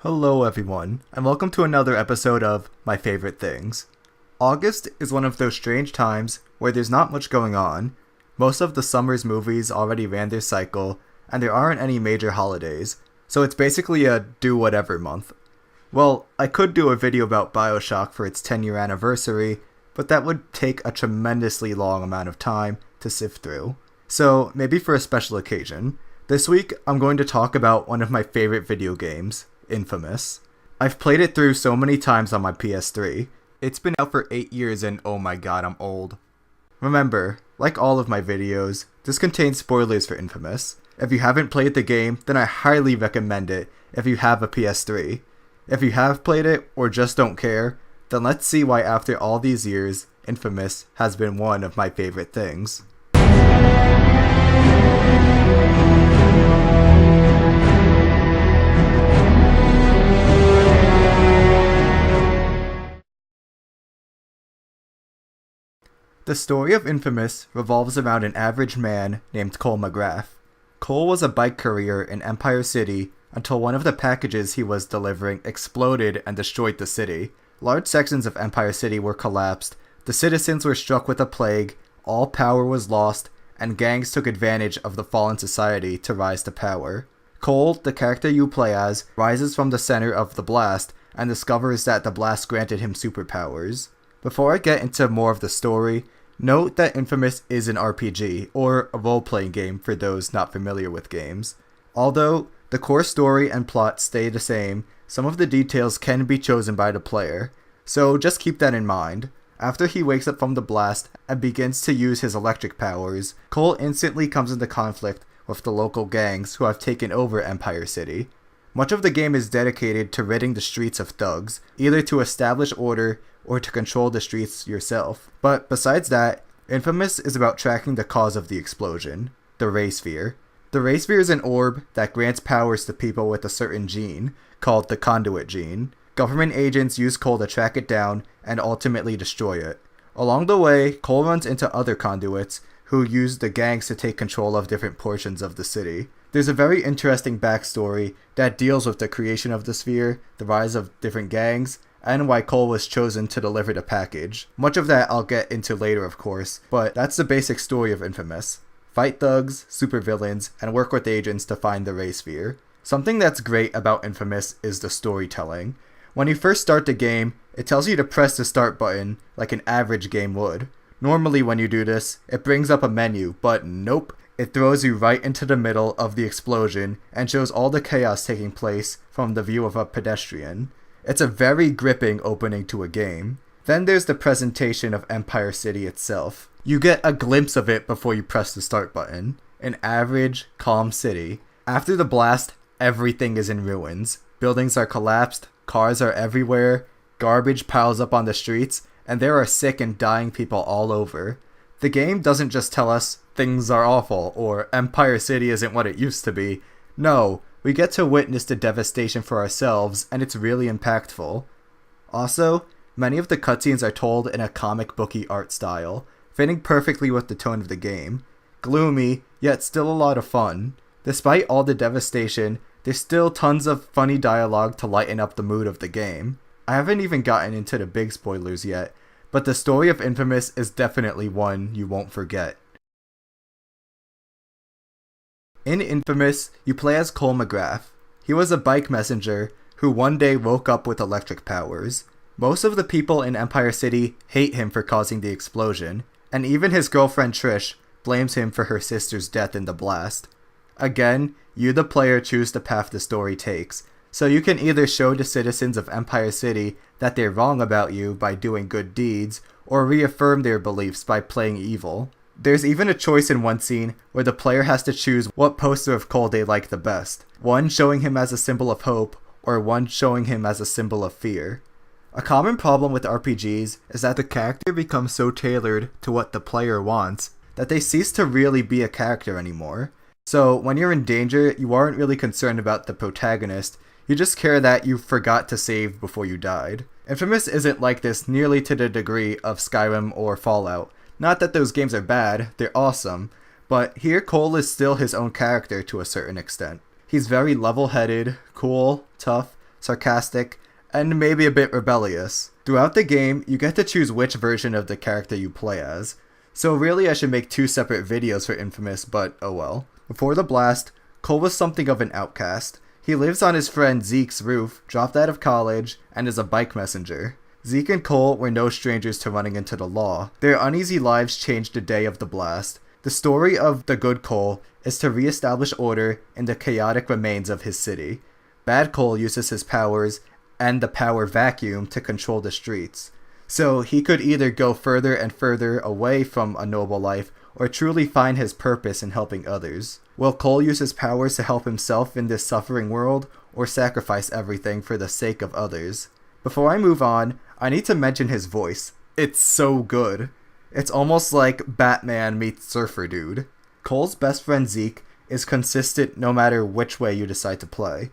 Hello everyone, and welcome to another episode of My Favorite Things. August is one of those strange times where there's not much going on. Most of the summer's movies already ran their cycle, and there aren't any major holidays, so it's basically a do-whatever month. Well, I could do a video about BioShock for its 10-year anniversary, but that would take a tremendously long amount of time to sift through. So, maybe for a special occasion, this week I'm going to talk about one of my favorite video games, InFamous. I've played it through so many times on my PS3. It's been out for 8 years and oh my god, I'm old. Remember, like all of my videos, this contains spoilers for InFamous. If you haven't played the game, then I highly recommend it if you have a PS3. If you have played it or just don't care, then let's see why after all these years, InFamous has been one of my favorite things. The story of InFamous revolves around an average man named Cole McGrath. Cole was a bike courier in Empire City until one of the packages he was delivering exploded and destroyed the city. Large sections of Empire City were collapsed, the citizens were struck with a plague, all power was lost, and gangs took advantage of the fallen society to rise to power. Cole, the character you play as, rises from the center of the blast and discovers that the blast granted him superpowers. Before I get into more of the story, note that InFamous is an RPG, or a role-playing game for those not familiar with games. Although the core story and plot stay the same, some of the details can be chosen by the player, so just keep that in mind. After he wakes up from the blast and begins to use his electric powers, Cole instantly comes into conflict with the local gangs who have taken over Empire City. Much of the game is dedicated to ridding the streets of thugs, either to establish order or to control the streets yourself. But besides that, InFamous is about tracking the cause of the explosion, the Ray Sphere. The Ray Sphere is an orb that grants powers to people with a certain gene, called the Conduit gene. Government agents use Cole to track it down and ultimately destroy it. Along the way, Cole runs into other conduits who use the gangs to take control of different portions of the city. There's a very interesting backstory that deals with the creation of the sphere, the rise of different gangs, and why Cole was chosen to deliver the package. Much of that I'll get into later, of course, but that's the basic story of InFamous. Fight thugs, supervillains, and work with agents to find the Ray Sphere. Something that's great about InFamous is the storytelling. When you first start the game, it tells you to press the start button like an average game would. Normally when you do this, it brings up a menu, but nope. It throws you right into the middle of the explosion and shows all the chaos taking place from the view of a pedestrian. It's a very gripping opening to a game. Then there's the presentation of Empire City itself. You get a glimpse of it before you press the start button. An average, calm city. After the blast, everything is in ruins. Buildings are collapsed, cars are everywhere, garbage piles up on the streets, and there are sick and dying people all over. The game doesn't just tell us things are awful or Empire City isn't what it used to be. No, we get to witness the devastation for ourselves, and it's really impactful. Also, many of the cutscenes are told in a comic booky art style, fitting perfectly with the tone of the game. Gloomy, yet still a lot of fun. Despite all the devastation, there's still tons of funny dialogue to lighten up the mood of the game. I haven't even gotten into the big spoilers yet, but the story of InFamous is definitely one you won't forget. In InFamous, you play as Cole McGrath. He was a bike messenger who one day woke up with electric powers. Most of the people in Empire City hate him for causing the explosion, and even his girlfriend Trish blames him for her sister's death in the blast. Again, you the player choose the path the story takes, so you can either show the citizens of Empire City that they're wrong about you by doing good deeds, or reaffirm their beliefs by playing evil. There's even a choice in one scene where the player has to choose what poster of Cole they like the best, one showing him as a symbol of hope, or one showing him as a symbol of fear. A common problem with RPGs is that the character becomes so tailored to what the player wants that they cease to really be a character anymore. So when you're in danger, you aren't really concerned about the protagonist, you just care that you forgot to save before you died. Infamous isn't like this nearly to the degree of Skyrim or Fallout. Not that those games are bad, they're awesome, but here Cole is still his own character to a certain extent. He's very level-headed, cool, tough, sarcastic, and maybe a bit rebellious. Throughout the game, you get to choose which version of the character you play as. So really I should make 2 separate videos for Infamous, but oh well. Before the blast, Cole was something of an outcast. He lives on his friend Zeke's roof, dropped out of college, and is a bike messenger. Zeke and Cole were no strangers to running into the law. Their uneasy lives changed the day of the blast. The story of the good Cole is to re-establish order in the chaotic remains of his city. Bad Cole uses his powers and the power vacuum to control the streets. So he could either go further and further away from a noble life or truly find his purpose in helping others. Will Cole use his powers to help himself in this suffering world or sacrifice everything for the sake of others? Before I move on, I need to mention his voice. It's so good. It's almost like Batman meets Surfer Dude. Cole's best friend Zeke is consistent no matter which way you decide to play.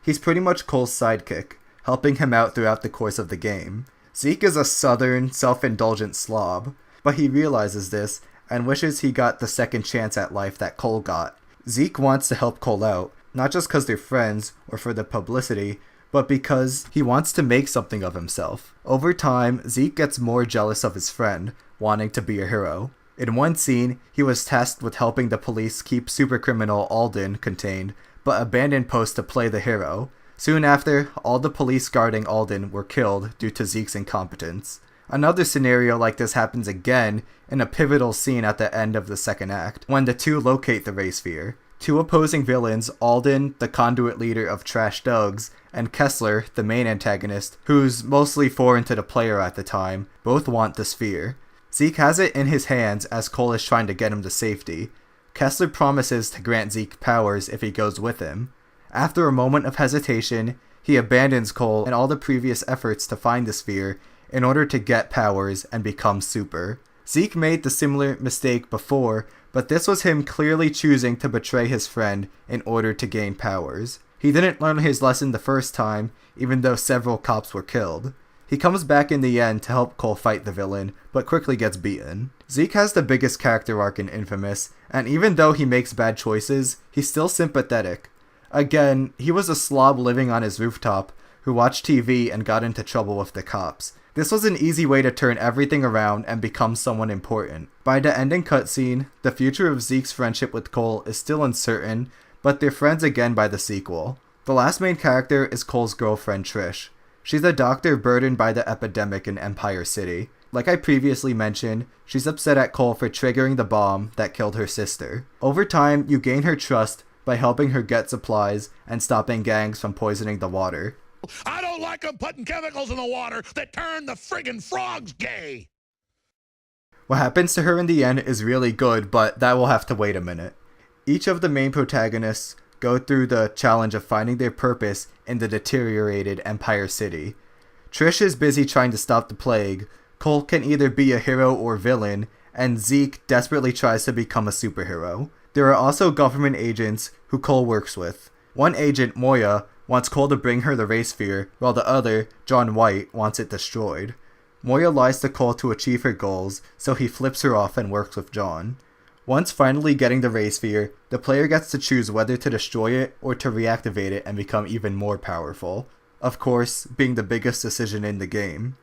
He's pretty much Cole's sidekick, helping him out throughout the course of the game. Zeke is a southern, self-indulgent slob, but he realizes this and wishes he got the second chance at life that Cole got. Zeke wants to help Cole out, not just because they're friends or for the publicity, but because he wants to make something of himself. Over time, Zeke gets more jealous of his friend, wanting to be a hero. In one scene, he was tasked with helping the police keep supercriminal Alden contained, but abandoned post to play the hero. Soon after, all the police guarding Alden were killed due to Zeke's incompetence. Another scenario like this happens again in a pivotal scene at the end of the second act, when the two locate the Ray Sphere. 2 opposing villains, Alden, the conduit leader of Trash Dogs, and Kessler, the main antagonist, who's mostly foreign to the player at the time, both want the sphere. Zeke has it in his hands as Cole is trying to get him to safety. Kessler promises to grant Zeke powers if he goes with him. After a moment of hesitation, he abandons Cole and all the previous efforts to find the sphere in order to get powers and become super. Zeke made the similar mistake before, but this was him clearly choosing to betray his friend in order to gain powers. He didn't learn his lesson the first time, even though several cops were killed. He comes back in the end to help Cole fight the villain, but quickly gets beaten. Zeke has the biggest character arc in Infamous, and even though he makes bad choices, he's still sympathetic. Again, he was a slob living on his rooftop who watched TV and got into trouble with the cops. This was an easy way to turn everything around and become someone important. By the ending cutscene, the future of Zeke's friendship with Cole is still uncertain, but they're friends again by the sequel. The last main character is Cole's girlfriend Trish. She's a doctor burdened by the epidemic in Empire City. Like I previously mentioned, she's upset at Cole for triggering the bomb that killed her sister. Over time, you gain her trust by helping her get supplies and stopping gangs from poisoning the water. I don't like them putting chemicals in the water that turn the friggin' frogs gay. What happens to her in the end is really good, but that will have to wait a minute. Each of the main protagonists go through the challenge of finding their purpose in the deteriorated Empire City. Trish is busy trying to stop the plague, Cole can either be a hero or villain, and Zeke desperately tries to become a superhero. There are also government agents who Cole works with. One agent, Moya, wants Cole to bring her the Ray Sphere, while the other, John White, wants it destroyed. Moya lies to Cole to achieve her goals, so he flips her off and works with John. Once finally getting the Ray Sphere, the player gets to choose whether to destroy it or to reactivate it and become even more powerful. Of course, being the biggest decision in the game.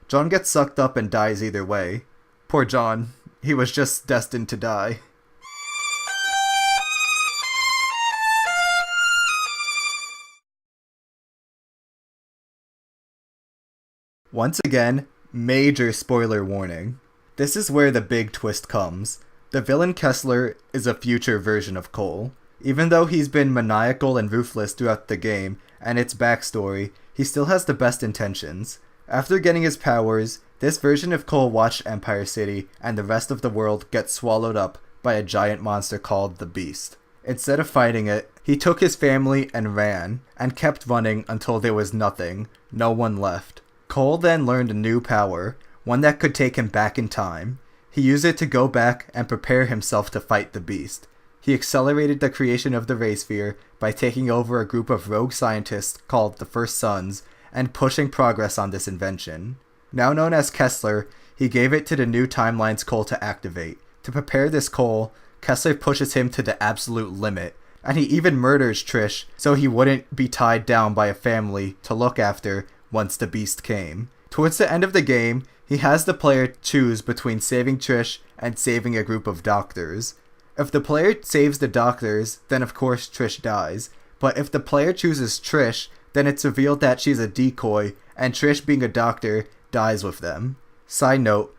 John gets sucked up and dies either way. Poor John, he was just destined to die. Once again, major spoiler warning. This is where the big twist comes. The villain Kessler is a future version of Cole. Even though he's been maniacal and ruthless throughout the game and its backstory, he still has the best intentions. After getting his powers, this version of Cole watched Empire City and the rest of the world get swallowed up by a giant monster called the Beast. Instead of fighting it, he took his family and ran, and kept running until there was nothing, no one left. Cole then learned a new power, one that could take him back in time. He used it to go back and prepare himself to fight the Beast. He accelerated the creation of the Ray Sphere by taking over a group of rogue scientists called the First Sons and pushing progress on this invention. Now known as Kessler, he gave it to the new timeline's Cole to activate. To prepare this Cole, Kessler pushes him to the absolute limit, and he even murders Trish so he wouldn't be tied down by a family to look after once the beast came. Towards the end of the game, he has the player choose between saving Trish and saving a group of doctors. If the player saves the doctors, then of course Trish dies, but if the player chooses Trish, then it's revealed that she's a decoy, and Trish, being a doctor, dies with them. Side note,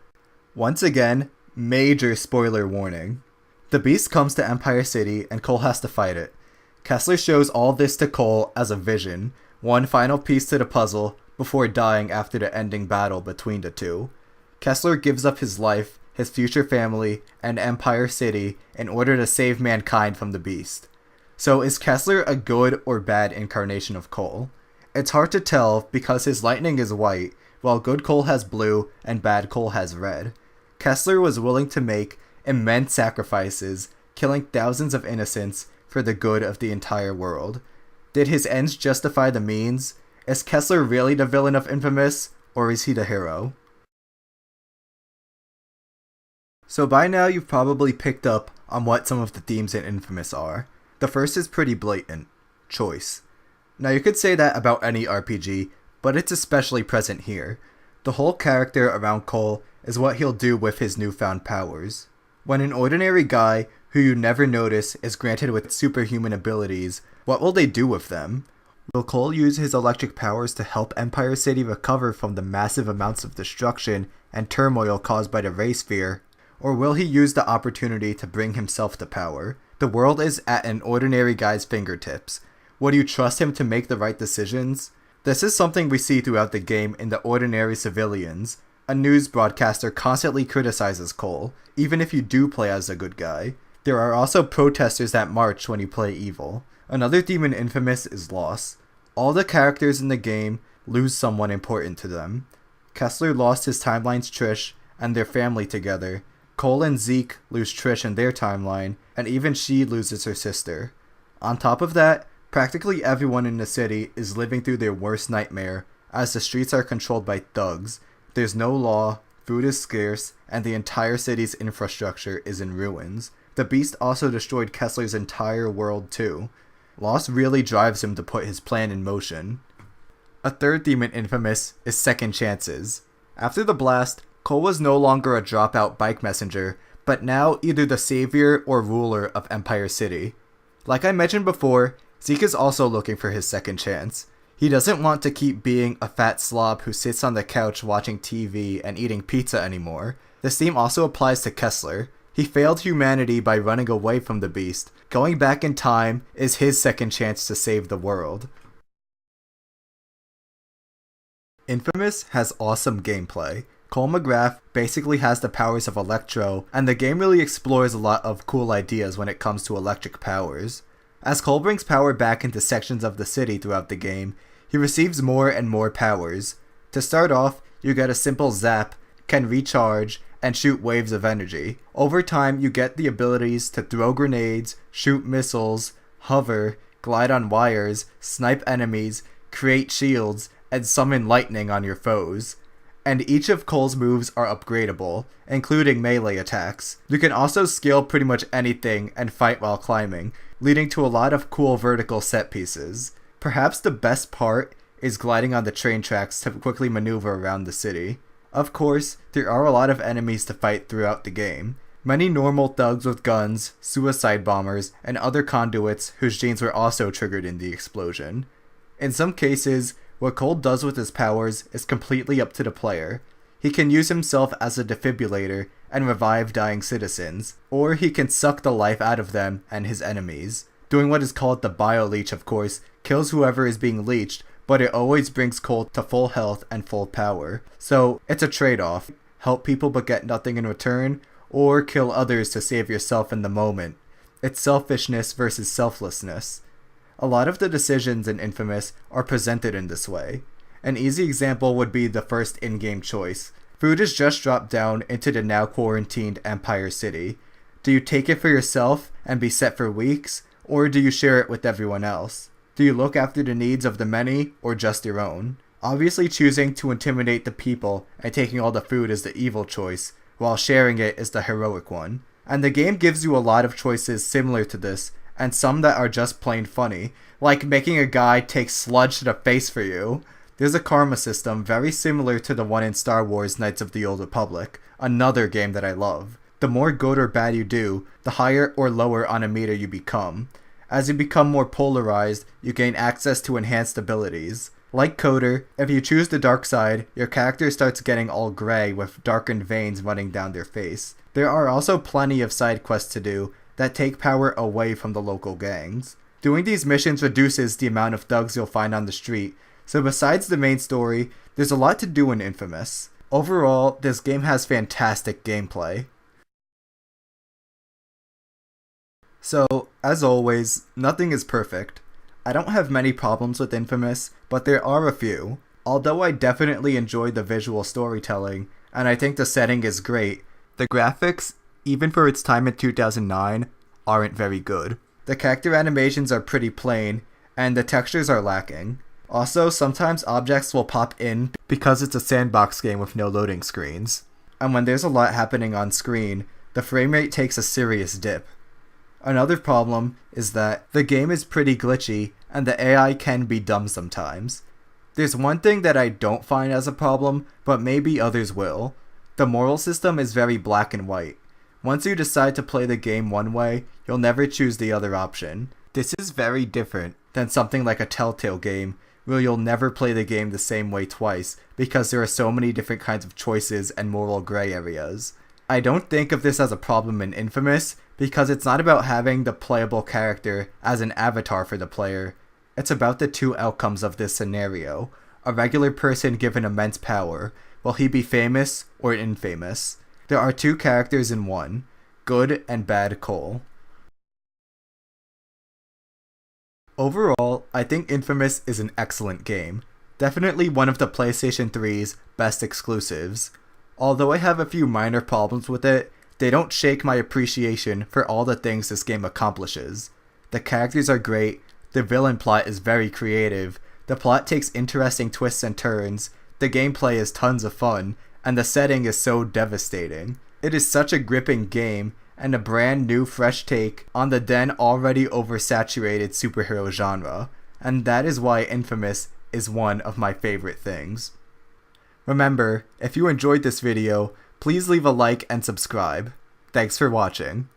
once again, major spoiler warning. The beast comes to Empire City and Cole has to fight it. Kessler shows all this to Cole as a vision, one final piece to the puzzle before dying after the ending battle between the two. Kessler gives up his life, his future family, and Empire City in order to save mankind from the beast. So is Kessler a good or bad incarnation of Cole? It's hard to tell because his lightning is white, while good Cole has blue and bad Cole has red. Kessler was willing to make immense sacrifices, killing thousands of innocents for the good of the entire world. Did his ends justify the means? Is Kessler really the villain of InFamous, or is he the hero? So by now you've probably picked up on what some of the themes in InFamous are. The first is pretty blatant: choice. Now you could say that about any RPG, but it's especially present here. The whole character around Cole is what he'll do with his newfound powers. When an ordinary guy who you never notice is granted with superhuman abilities, what will they do with them? Will Cole use his electric powers to help Empire City recover from the massive amounts of destruction and turmoil caused by the Ray Sphere? Or will he use the opportunity to bring himself to power? The world is at an ordinary guy's fingertips. Would you trust him to make the right decisions? This is something we see throughout the game in the ordinary civilians. A news broadcaster constantly criticizes Cole, even if you do play as a good guy. There are also protesters that march when you play evil. Another theme in InFamous is loss. All the characters in the game lose someone important to them. Kessler lost his timeline's Trish and their family together. Cole and Zeke lose Trish and their timeline, and even she loses her sister. On top of that, practically everyone in the city is living through their worst nightmare, as the streets are controlled by thugs. There's no law, food is scarce, and the entire city's infrastructure is in ruins. The beast also destroyed Kessler's entire world too. Loss really drives him to put his plan in motion. A third theme in InFamous is second chances. After the blast, Cole was no longer a dropout bike messenger, but now either the savior or ruler of Empire City. Like I mentioned before, Zeke is also looking for his second chance. He doesn't want to keep being a fat slob who sits on the couch watching TV and eating pizza anymore. This theme also applies to Kessler. He failed humanity by running away from the beast. Going back in time is his second chance to save the world. InFamous has awesome gameplay. Cole McGrath basically has the powers of Electro, and the game really explores a lot of cool ideas when it comes to electric powers. As Cole brings power back into sections of the city throughout the game, he receives more and more powers. To start off, you get a simple zap, can recharge, and shoot waves of energy. Over time, you get the abilities to throw grenades, shoot missiles, hover, glide on wires, snipe enemies, create shields, and summon lightning on your foes. And each of Cole's moves are upgradable, including melee attacks. You can also scale pretty much anything and fight while climbing, leading to a lot of cool vertical set pieces. Perhaps the best part is gliding on the train tracks to quickly maneuver around the city. Of course, there are a lot of enemies to fight throughout the game. Many normal thugs with guns, suicide bombers, and other conduits whose genes were also triggered in the explosion. In some cases, what Cole does with his powers is completely up to the player. He can use himself as a defibrillator and revive dying citizens, or he can suck the life out of them and his enemies. Doing what is called the bio-leech, of course, kills whoever is being leeched, but it always brings Cole to full health and full power. So it's a trade-off. Help people but get nothing in return, or kill others to save yourself in the moment. It's selfishness versus selflessness. A lot of the decisions in InFamous are presented in this way. An easy example would be the first in-game choice. Food is just dropped down into the now quarantined Empire City. Do you take it for yourself and be set for weeks, or do you share it with everyone else? Do you look after the needs of the many or just your own? Obviously, choosing to intimidate the people and taking all the food is the evil choice, while sharing it is the heroic one. And the game gives you a lot of choices similar to this, and some that are just plain funny, like making a guy take sludge to the face for you. There's a karma system very similar to the one in Star Wars Knights of the Old Republic, another game that I love. The more good or bad you do, the higher or lower on a meter you become. As you become more polarized, you gain access to enhanced abilities. Like Coder, if you choose the dark side, your character starts getting all gray with darkened veins running down their face. There are also plenty of side quests to do that take power away from the local gangs. Doing these missions reduces the amount of thugs you'll find on the street, so besides the main story, there's a lot to do in Infamous. Overall, this game has fantastic gameplay. So, as always, nothing is perfect. I don't have many problems with Infamous, but there are a few. Although I definitely enjoyed the visual storytelling, and I think the setting is great, the graphics, even for its time in 2009, aren't very good. The character animations are pretty plain, and the textures are lacking. Also, sometimes objects will pop in because it's a sandbox game with no loading screens. And when there's a lot happening on screen, the frame rate takes a serious dip. Another problem is that the game is pretty glitchy and the AI can be dumb sometimes. There's one thing that I don't find as a problem, but maybe others will. The moral system is very black and white. Once you decide to play the game one way, you'll never choose the other option. This is very different than something like a Telltale game, where you'll never play the game the same way twice because there are so many different kinds of choices and moral gray areas. I don't think of this as a problem in Infamous because it's not about having the playable character as an avatar for the player. It's about the two outcomes of this scenario. A regular person given immense power. Will he be famous or infamous? There are two characters in one. Good and bad Cole. Overall, I think Infamous is an excellent game. Definitely one of the PlayStation 3's best exclusives. Although I have a few minor problems with it, they don't shake my appreciation for all the things this game accomplishes. The characters are great, the villain plot is very creative, the plot takes interesting twists and turns, the gameplay is tons of fun, and the setting is so devastating. It is such a gripping game, and a brand new fresh take on the then already oversaturated superhero genre, and that is why Infamous is one of my favorite things. Remember, if you enjoyed this video, please leave a like and subscribe. Thanks for watching.